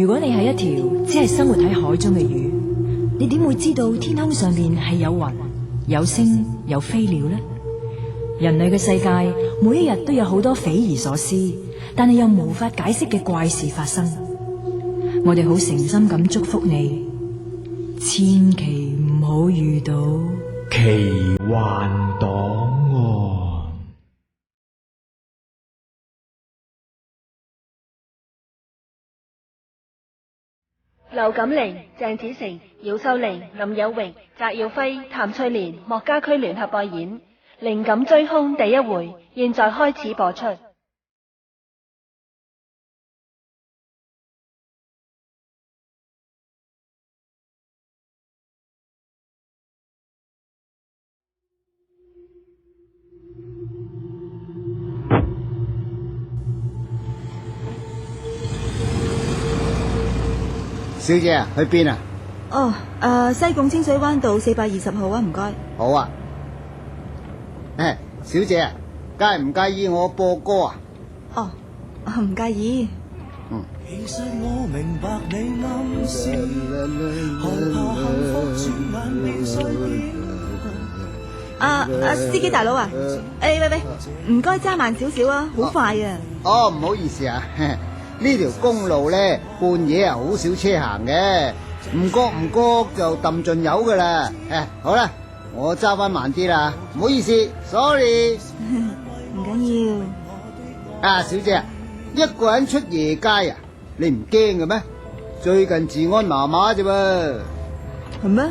如果你係一條只係生活喺海中嘅魚，你點會知道天空上面係有雲、有星、有飛鳥呢？人類嘅世界每一日都有好多匪夷所思，但係又無法解釋嘅怪事發生。我哋好誠心咁祝福你，千祈唔好遇到奇幻檔案。劉錦玲、鄭子誠、姚秀玲、林有榮、翟耀輝、譚翠蓮、莫家駒聯合播演《靈感追兇》第一回，現在開始播出。小姐啊，去邊啊？西貢清水灣道420號啊，唔該。好啊。小姐啊，介唔介意我播歌啊？唔介意。其實我明白你暗示，害怕幸福轉眼變碎片。司機大佬啊，喂，唔該揸慢少少啊，好快啊。唔好意思啊。呢條公路咧，半夜好少車行嘅，唔覺就抌盡油噶啦。好啦，我揸翻慢啲啦，唔好意思 ，sorry。唔緊要。小姐，一個人出夜街啊，你唔驚嘅咩？最近治安麻麻啫噃。係咩？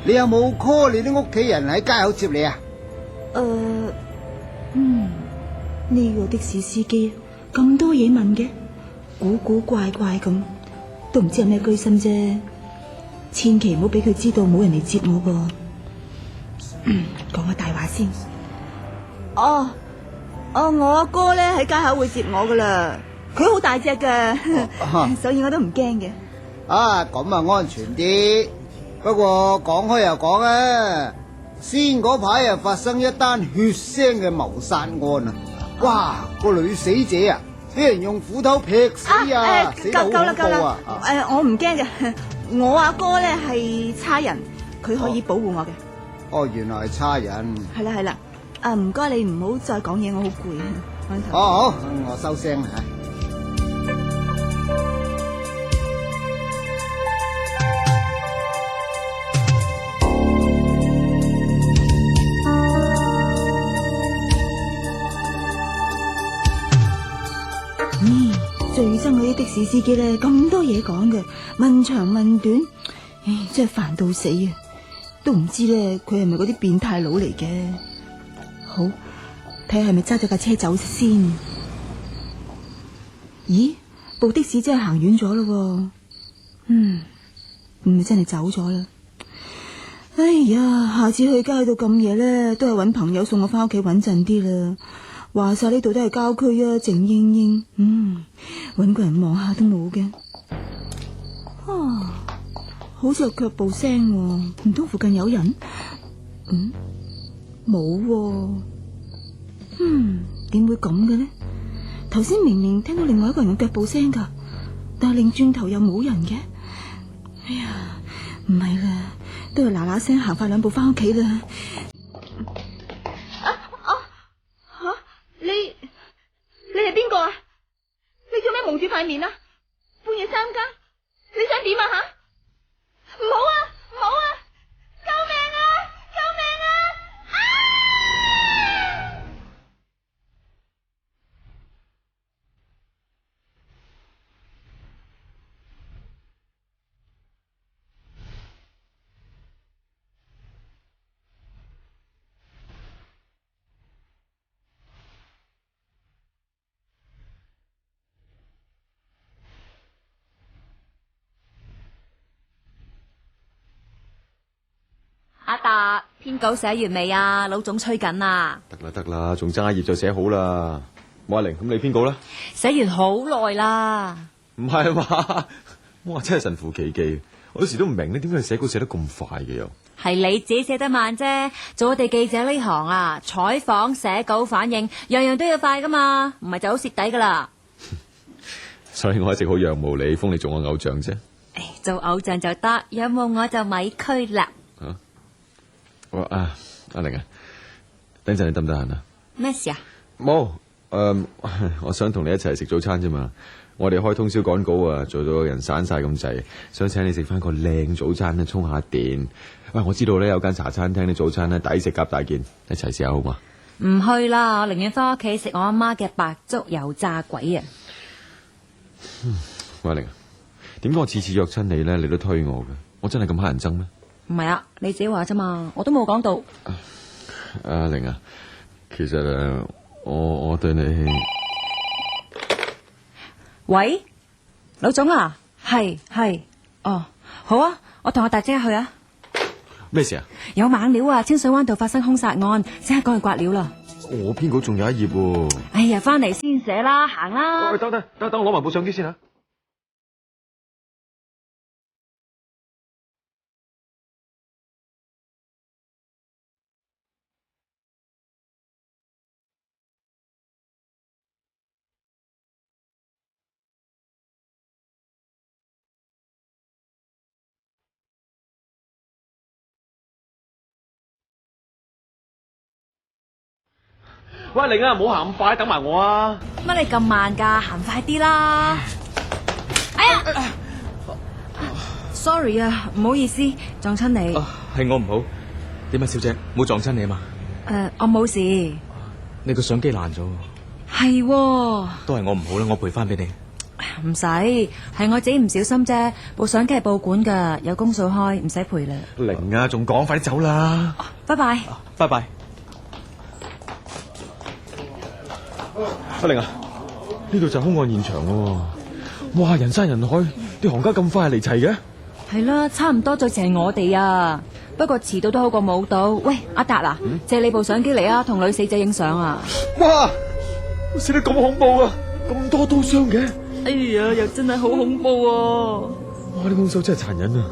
你有冇 call 你啲屋企人喺街口接你啊？呢個的士司機咁多嘢問嘅，古怪咁，都唔知係咩居心啫。千祈唔好俾佢知道冇人嚟接我噃。講個大話先。我阿哥咧喺街口會接我噶啦，佢好大隻噶，所以我都唔驚嘅。咁啊安全啲。不過講開又講啊，先嗰排又發生一單血腥嘅謀殺案啊！哇，個女死者啊，俾人用斧頭劈死啊！死得好恐怖啊！我唔驚嘅，我阿哥咧係差人，佢可以保護我嘅。原來係差人。係啦，唔該你唔好再講嘢，我好攰啊。好，我收聲啦。最憎嗰啲的士司機咧，咁多嘢講嘅，問長問短，真係煩到死啊！都唔知咧，佢係咪嗰啲變態佬嚟嘅？好，睇下係咪揸咗架車走先。咦，部的士真係行遠咗咯，唔係真係走咗啦。哎呀，下次去街到咁夜咧，都係搵朋友送我翻屋企穩陣啲啦。話晒呢度都係郊區啊，靜英英，搵個人望下都冇嘅。好似有腳步聲，唔通附近有人？冇，點會咁嘅呢？頭先明明聽到另外一個人嘅腳步聲噶，但係擰轉頭又冇人嘅。哎呀，唔係啦，都係嗱嗱聲行快兩步翻屋企啦。你係邊個啊？你做咩蒙住塊面啊？半夜3更，你想點啊吓？唔好啊！救命啊！救命啊！阿達，篇稿寫完未啊？老總催緊啊！得啦，仲爭一頁就寫好啦。冇阿玲，咁你篇稿啦？寫完好耐啦。唔係嘛？哇，真係神乎其技。我有時都唔明咧，點解你寫稿寫得咁快嘅又？係你自己寫得慢啫。做我哋記者呢行啊，採訪、寫稿、反應，樣樣都要快噶嘛，唔係就好蝕底噶啦。所以我一直好仰慕你，封你做我偶像啫。做偶像就得，仰慕我就咪區啦。阿玲啊，等陣你得唔得閒啊？咩事啊？冇，我想同你一齊食早餐啫嘛。我哋開通宵趕稿啊，做到人散晒咁滯，想請你食翻個靚早餐咧，充下電。喂，我知道咧有間茶餐廳啲早餐咧抵食夾大件，一齊試下好嘛？唔去啦，我寧願翻屋企食我阿媽嘅白粥油炸鬼啊！喂，玲啊，點解我次次約親你咧，你都推我嘅？我真係咁乞人憎咩？唔係啊，你自己話啫嘛，我都冇講到。阿玲啊，其實我對你。喂，老總啊，係，哦，好啊，我同阿大姐去啊。咩事啊？有猛料啊！清水灣道發生兇殺案，即刻趕去刮料啦。我編稿仲有一頁喎。哎呀，翻嚟先寫啦，行啦。喂，等，我攞埋部相機先啊。喂，玲啊，唔好行咁快，等埋我啊！乜你咁慢噶？行快啲啦！哎呀，sorry 啊，唔好意思，撞親你。係我唔好。點啊，小姐，冇撞親你啊嘛？我冇事。你個相機爛咗。係喎。都係我唔好啦，我賠翻俾你。唔使，係我自己唔小心啫。部相機係報館噶，有公數開，唔使賠啦。玲啊，仲講，快啲走啦！拜拜。拜拜。阿玲啊，呢度就係兇案現場喎！哇，人山人海，啲行家咁快嚟齊嘅？係啦，差唔多最遲係我哋啊。不過遲到都好過冇到。喂，阿達啊，借你部相機嚟啊，同女死者影相啊！哇，死得咁恐怖啊！咁多刀傷嘅。哎呀，又真係好恐怖啊！哇，啲兇手真係殘忍啊！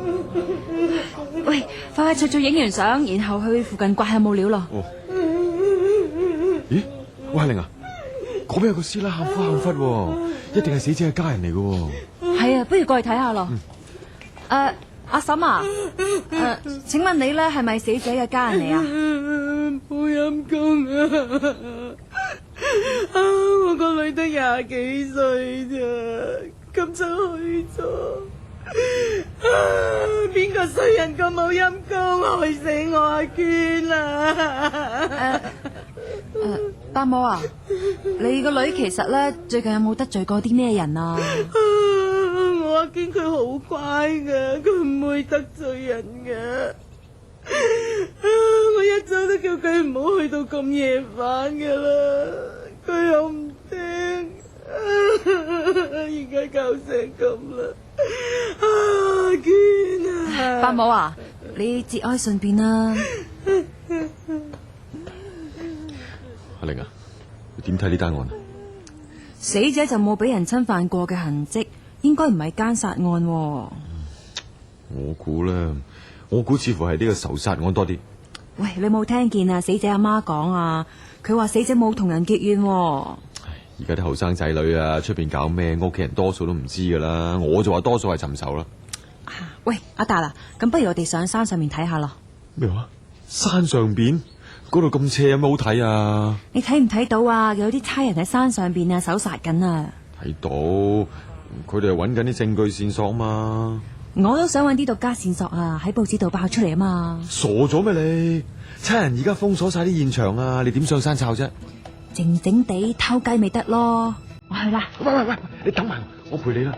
喂，快脆影完相，然後去附近刮下冇料咯。咦？喂，玲啊！嗰邊有個師奶喊苦喊忽，一定係死者嘅家人嚟嘅。係啊，不如過去睇下咯。阿嬸啊，請問你咧係咪死者嘅家人嚟啊？好陰公啊！我個女得20幾歲咋，咁就去咗。邊個衰人咁冇陰公，害死我阿娟啊！伯母啊，你個女其實咧最近有冇得罪過啲咩人啊？我阿娟佢好乖噶，佢唔會得罪人噶。我一早都叫佢唔好去到咁夜返噶啦，佢又唔聽，而家搞成咁啦。阿娟啊，伯母啊，你節哀順變啦。阿玲啊，你點睇呢單案啊？死者就冇俾人侵犯過嘅痕跡，應該唔係姦殺案喎。我估咧，似乎係呢個仇殺案多啲。喂，你冇聽見啊？死者阿媽講啊，佢話死者冇同人結怨喎。而家啲後生仔女啊，出邊搞咩？屋企人多數都唔知噶啦。我就話多數係尋仇啦。喂，阿達啊，咁不如我哋上山上面睇下咯。咩話？山上邊？嗰度咁斜，有咩好睇啊？你睇唔睇到啊？有啲差人喺山上邊啊，搜殺緊啊！睇到，佢哋係揾緊啲證據線索嘛。我都想揾啲獨家線索啊，喺報紙度爆出嚟啊嘛。傻咗咩你？差人而家封鎖晒啲現場啊，你點上山抄啫？靜靜地偷雞咪得咯。我去啦。喂，你等埋我陪你啦。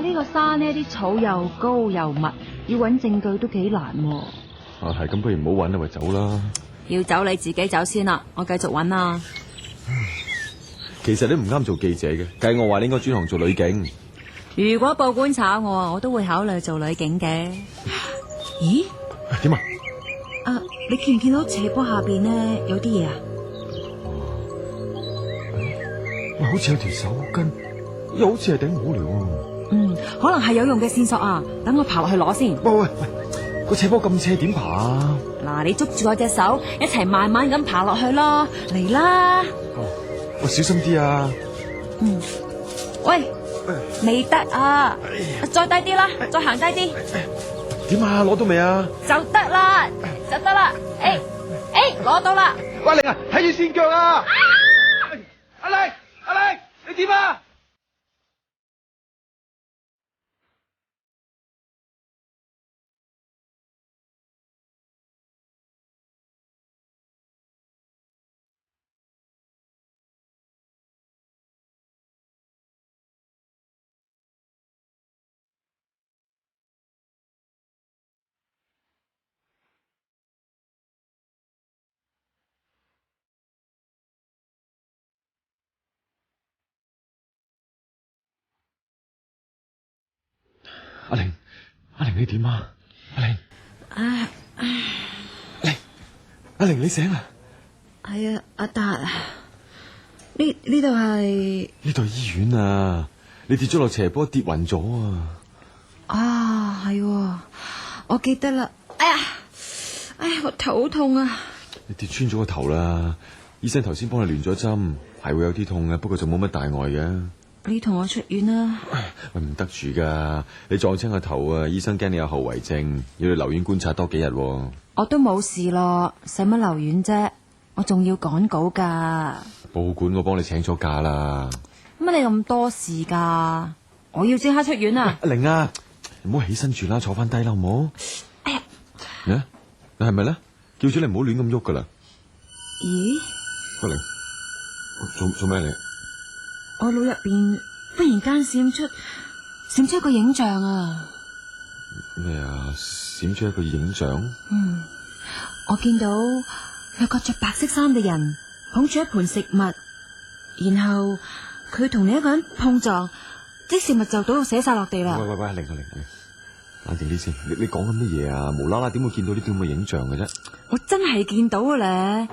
呢個山呢啲草又高又密，要揾證據都幾難喎。係咁，不如唔好揾啦，咪走啦。要走你自己走先啦，我繼續揾啊。其實你唔啱做記者嘅，計我話你應該轉行做女警。如果報館炒我，我都會考慮做女警嘅。咦？點啊？你見唔見到斜坡下邊呢？有啲嘢啊？喂，好似有條手巾，又好似係頂帽嚟喎。可能係有用嘅線索啊！等我爬落去攞先。喂，個斜坡咁斜點爬啊？嗱，你捉住我隻手，一齊慢慢咁爬落去咯。嚟啦！喂，小心啲啊！喂，未得啊！再低啲啦，再行低啲。點啊？攞到未啊？就得啦，就得啦。攞到啦！喂，玲啊，睇住線腳啊！阿玲，你點啊？阿玲你點啊？阿玲你醒啦？係啊，阿達，呢度係呢度醫院啊！你跌咗落斜坡跌暈咗啊！係喎，我記得啦。哎呀，我頭好痛啊！你跌穿咗個頭啦，醫生頭先幫你亂咗針，係會有啲痛嘅，不過就冇乜大礙嘅。你同我出院啦。喂，唔得住噶，你撞親個頭啊！醫生驚你有後遺症，要你留院觀察多幾日。我都冇事咯，使乜留院啫？我仲要趕稿噶。報館我幫你請咗假啦。乜你咁多事噶？我要即刻出院啊！阿玲啊，唔好起身住啦，坐翻低啦，好唔好？哎呀，你係咪咧？叫咗你唔好亂咁喐噶啦。咦？阿玲，做咩你？我腦入邊忽然間閃出一個影像啊！咩啊？閃出一個影像？我見到有個着白色衫嘅人捧住一盤食物，然後佢同另一個人碰撞，啲食物就倒到瀉晒落地啦。喂，阿玲，冷靜啲先。你講緊乜嘢啊？無啦啦點會見到呢啲咁嘅影像嘅啫？我真係見到嘅咧，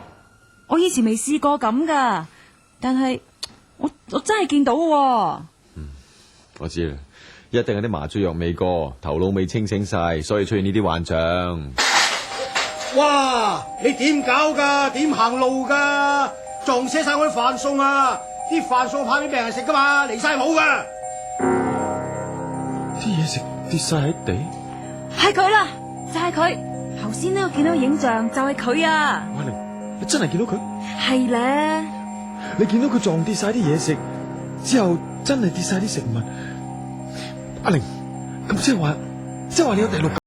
我以前未試過咁噶，但係我真係見到喎。我知啦，一定係啲麻醉藥未過，頭腦未清醒晒，所以出現呢啲幻象。哇！你點搞噶？點行路噶？撞死晒我啲飯餸啊！啲飯餸派俾病人食噶嘛，離晒譜噶。啲嘢食跌晒喺地，係佢啦，就係佢。頭先呢，我見到影像就係佢啊。阿玲，你真係見到佢？係咧。你見到佢撞跌晒啲嘢食之後，真係跌晒啲食物。阿玲，咁即係話你有第六感。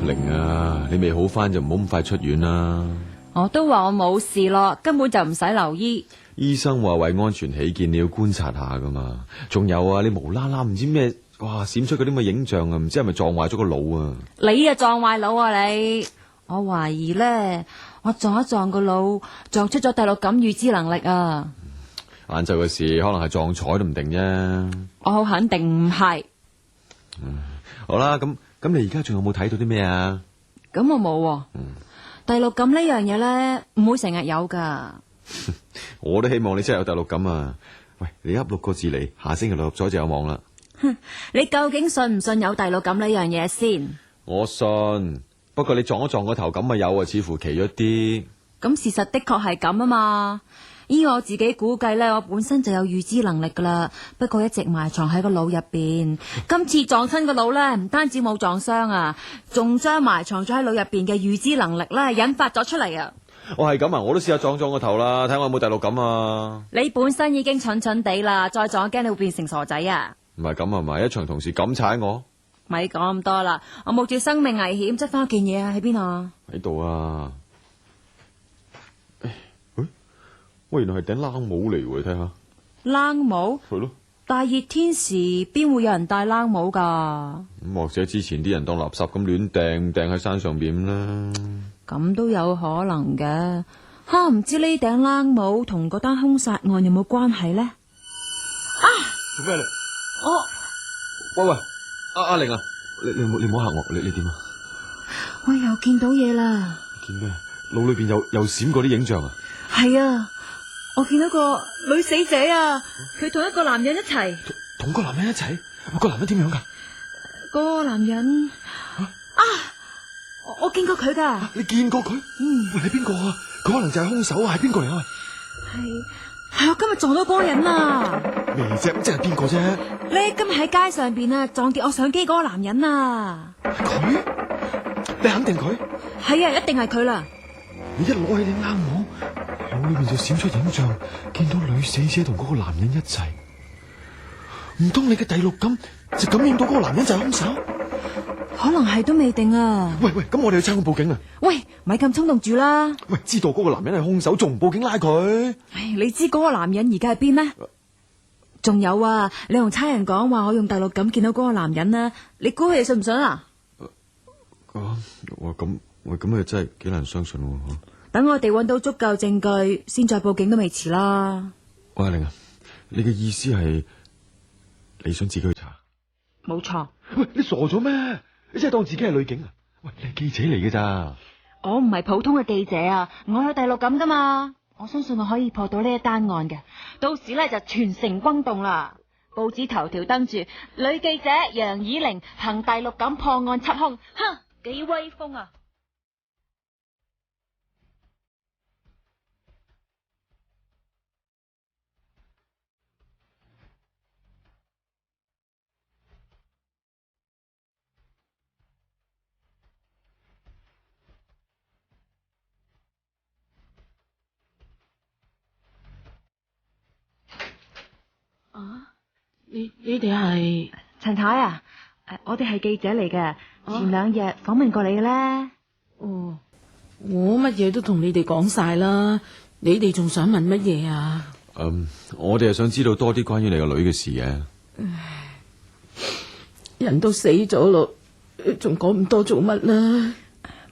玲啊，你未好翻就唔好咁快出院啦。我都話我冇事咯，根本就唔使留醫。醫生話為安全起見，你要觀察下噶嘛。仲有啊，你無啦啦唔知咩，哇閃出嗰啲咁嘅影像啊，唔知係咪撞壞咗個腦啊？你啊撞壞腦啊你！我懷疑咧，我撞一撞個腦，撞出咗第六感預知能力啊！晏晝嘅事可能係撞彩都唔定啫。我好肯定唔係。好啦，咁你而家仲有冇睇到啲咩啊？咁我冇。第六感呢樣嘢咧，唔會成日有噶。我都希望你真係有第六感啊！喂，你噏6個字嚟，下星期六咗就有望啦。你究竟信唔信有第六感呢樣嘢先？我信，不過你撞一撞個頭咁咪有啊，似乎奇咗啲。咁事實的確係咁啊嘛。依我自己估計咧，我本身就有預知能力噶啦，不過一直埋藏喺個腦入邊。今次撞親個腦咧，唔單止冇撞傷啊，仲將埋藏咗喺腦入邊嘅預知能力咧引發咗出嚟啊！我係咁啊，我都試下撞個頭啦，睇下我有冇第六感啊！你本身已經蠢蠢地啦，再撞驚你會變成傻仔啊！唔係咁啊嘛，一場同事咁踩我，咪講咁多啦，我冒住生命危險執翻件嘢啊，喺邊啊？喺度啊！喂，原來係頂冷帽嚟喎，你睇下。冷帽？係咯。大熱天時邊會有人戴冷帽噶？咁或者之前啲人當垃圾咁亂掟喺山上邊啦。咁都有可能嘅。唔知呢頂冷帽同嗰單兇殺案有冇關係呢？做咩嚟？喂，阿玲啊，你唔好嚇我，你點啊？我又見到嘢啦。見咩？腦裏邊又閃過啲影像啊？係啊，我見到個女死者啊，佢同一個男人一齊。同個男人一齊？個男人點樣噶？個男人我見過佢噶。你見過佢？喂，係邊個啊？佢可能就係兇手啊！係邊個嚟啊？係我今日撞到嗰個人啊！咩啫？即係邊個啫？你今日喺街上邊啊，撞跌我相機嗰個男人啊！佢？你肯定佢？係啊，一定係佢啦！你一攞起你冷帽，腦裏面就閃出影像，見到女死者同嗰個男人一齊。唔通你嘅第六感就感應到嗰個男人就係兇手？可能係都未定啊！喂，咁我哋去差館報警啊！喂，咪咁衝動住啦！喂，知道嗰個男人係兇手，仲唔報警拉佢？你知嗰個男人而家喺邊咩？仲有啊，你同差人講話我用第六感見到嗰個男人啊，你估佢哋信唔信啊？咁啊真係幾難相信喎！等我哋揾到足夠證據，先再報警都未遲啦。喂，阿玲啊，你嘅意思係你想自己去查？冇錯。喂，你傻咗咩？你真係當自己係女警啊？喂，你係記者嚟嘅咋？我唔係普通嘅記者啊，我有第六感噶嘛。我相信我可以破到呢一單案嘅，到時呢就全城轟動啦。報紙頭條登住女記者楊以玲憑第六感破案緝兇，哼，幾威風啊！你哋係陳太啊？我哋係記者嚟嘅，前2日訪問過你嘅咧。我乜嘢都同你哋講晒啦，你哋仲想問乜嘢啊？我哋係想知道多啲關於你個女嘅事嘅。人都死咗咯，仲講咁多做乜啦？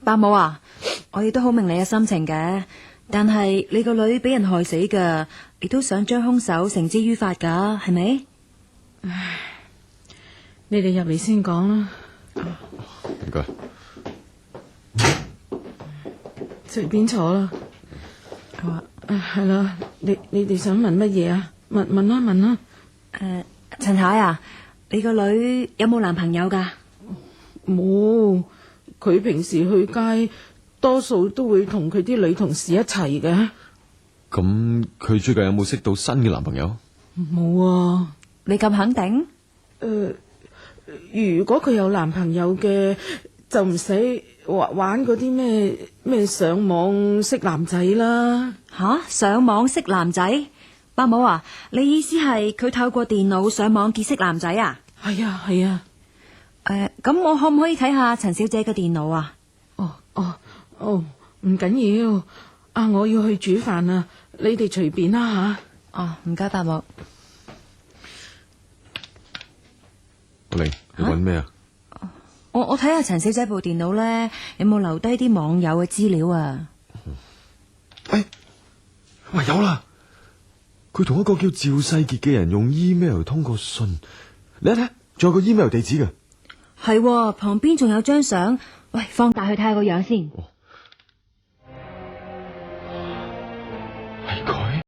伯母啊，我亦都好明你嘅心情嘅，但係你個女俾人害死噶，亦都想將兇手繩之於法噶，係咪？唉，你哋入嚟先講啦。唔該，隨便坐啦。好啊，係啦，你哋想問乜嘢啊？問啦。陳太啊，你個女有冇男朋友噶？冇，佢平時去街多數都會同佢啲女同事一齊嘅。咁佢最近有冇識到新嘅男朋友？冇啊。你咁肯定？如果佢有男朋友嘅，就唔使玩嗰啲咩上網識男仔啦。上網識男仔？伯母啊，你意思係佢透過電腦上網結識男仔啊？係啊。咁我可唔可以睇下陳小姐嘅電腦啊？唔緊要。我要去煮飯啊，你哋隨便啦吓。唔該，伯母。阿玲，你揾咩啊？我睇下陳小姐部電腦咧，有冇留低啲網友嘅資料啊？喂，有啦！佢同一個叫趙世杰嘅人用 email 通過信，你一睇，仲有個 email 地址嘅。係，旁邊仲有張相。喂，放大去睇下個樣先。係佢。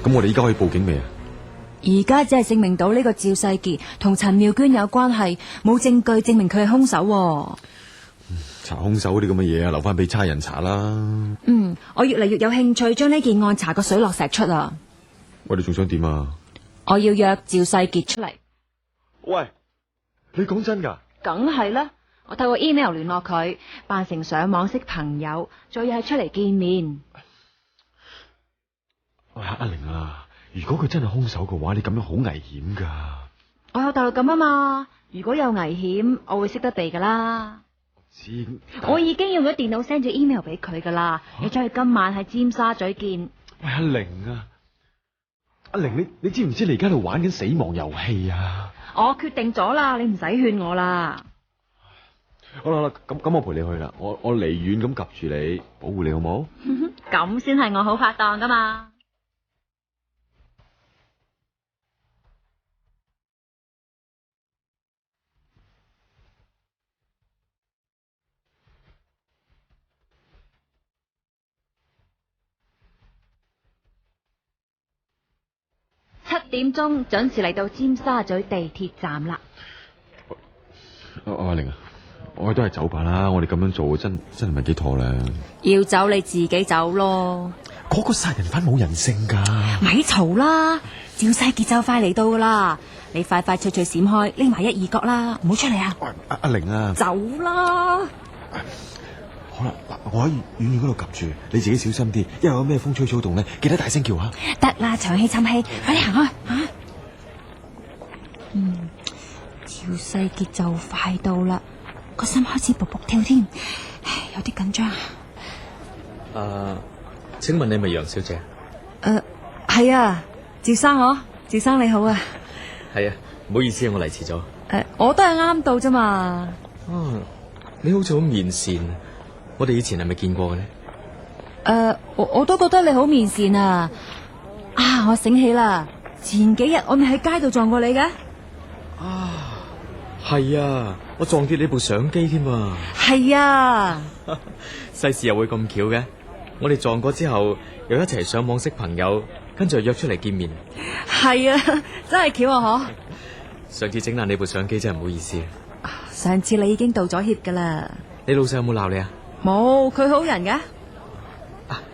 咁我哋依家可以報警未啊？而家只係證明到呢個趙世杰同陳妙娟有關係，冇證據證明佢係兇手。查兇手啲咁嘅嘢啊，留翻俾差人查啦。我越嚟越有興趣將呢件案查個水落石出啊！喂，你仲想點啊？我要約趙世傑出嚟。喂，你講真噶？梗係啦，我透過 email 聯絡佢，扮成上網識朋友，再約佢出嚟見面。喂，阿玲啊，如果佢真係兇手嘅話，你咁樣好危險噶。我有大陸咁啊嘛，如果有危險，我會識得避噶啦。我已經用咗電腦 send 咗 email 俾佢噶啦，你再今晚喺尖沙咀見。喂，阿玲啊，阿玲，你知唔知你而家喺度玩緊死亡遊戲啊？我決定咗啦，你唔使勸我啦。好啦，咁我陪你去啦，我離遠咁及住你，保護你好冇？咁先係我好拍檔噶嘛。7點鐘準時嚟到尖沙咀地鐵站啦。阿玲啊，我哋都係走吧啦，我哋咁樣做真係唔係幾妥咧。要走你自己走咯。嗰個殺人犯冇人性噶。咪嘈啦，趙世傑就快嚟到噶啦，你快快脆脆閃開，匿埋一二角啦，唔好出嚟啊！阿玲啊，走啦！好啦，嗱，我喺遠遠嗰度及住，你自己小心啲，因為有咩風吹草動咧，記得大聲叫啊！得啦，長氣沉氣，快啲行開啊！趙世傑就快到啦，個心開始卜卜跳添，有啲緊張。請問你咪楊小姐？係啊，趙生嗬，趙生你好啊。係啊，唔好意思，我嚟遲咗。我都係啱到啫嘛。你好似好面善，我哋以前係咪見過嘅呢？我都覺得你好面善啊！我醒起啦，前幾日我咪喺街度撞過你嘅。係啊，我撞跌你部相機添啊！係啊，世事又會咁巧嘅，我哋撞過之後又一齊上網識朋友，跟住又約出嚟見面。係啊，真係巧啊！上次整爛你部相機真係唔好意思。上次你已經道咗歉噶啦。你老細有冇鬧你啊？冇，佢好人嘅。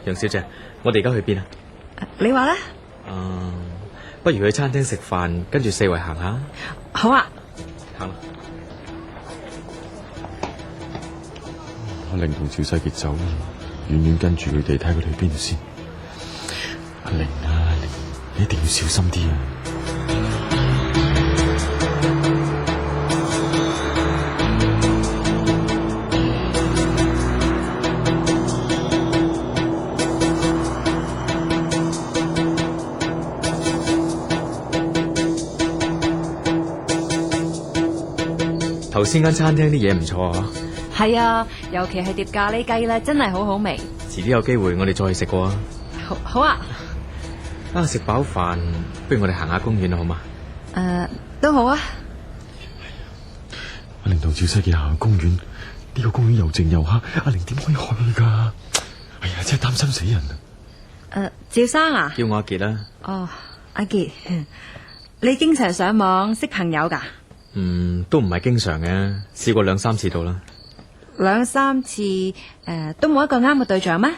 楊小姐，我哋而家去邊啊？你話咧？不如去餐廳食飯，跟住四圍行下。好啊。行啦。阿玲同趙世傑走啦，遠遠跟住佢哋，睇佢哋去邊度先。阿玲啊，阿玲，你一定要小心啲啊！頭先間餐廳啲嘢唔錯啊！係啊，尤其係碟咖喱雞咧，真係好好味。遲啲有機會我哋再去食過啊！好啊！食飽飯，不如我哋行下公園啦，好嘛？都好啊！阿玲同趙世傑行去公園，呢個公園又靜又黑，阿玲點可以去噶？哎呀，真係擔心死人啊！趙生啊，叫我阿傑啦。哦，阿傑，你經常上網識朋友噶？都唔係經常嘅，試過2、3次到啦。2、3次，都冇一個啱嘅對象咩？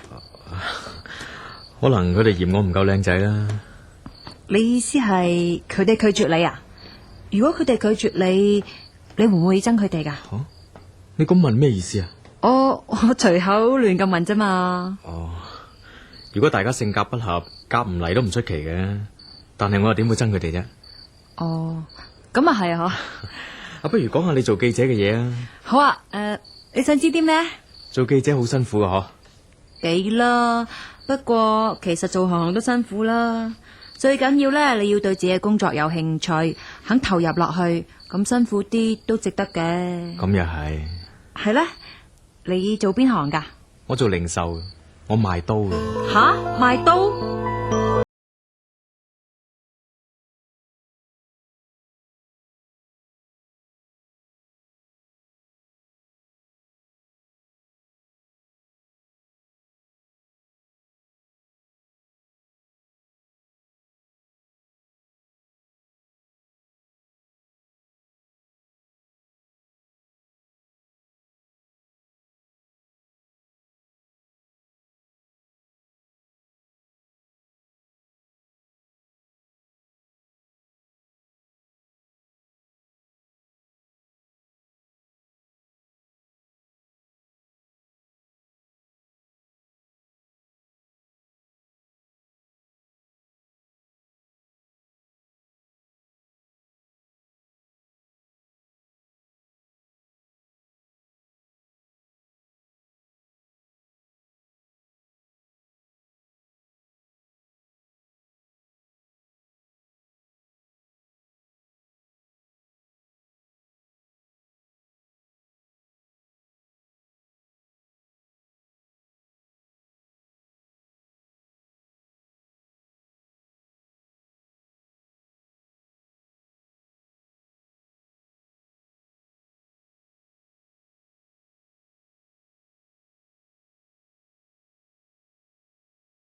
可能佢哋嫌我唔夠靚仔啦。你意思係佢哋拒絕你啊？如果佢哋拒絕你，你會唔會憎佢哋噶？你咁問咩意思啊？我隨口亂咁問啫嘛。如果大家性格不合，夾唔嚟都唔出奇嘅。但係我又點會憎佢哋啫？咁啊係啊，不如講下你做記者嘅嘢啊。好啊，你想知啲咩？做記者好辛苦噶，幾啦？不過其實做行行都辛苦啦。最緊要咧，你要對自己嘅工作有興趣，肯投入落去，咁辛苦啲都值得嘅。咁又係。係咧，你做邊行噶？我做零售，我賣刀嘅。吓，賣刀？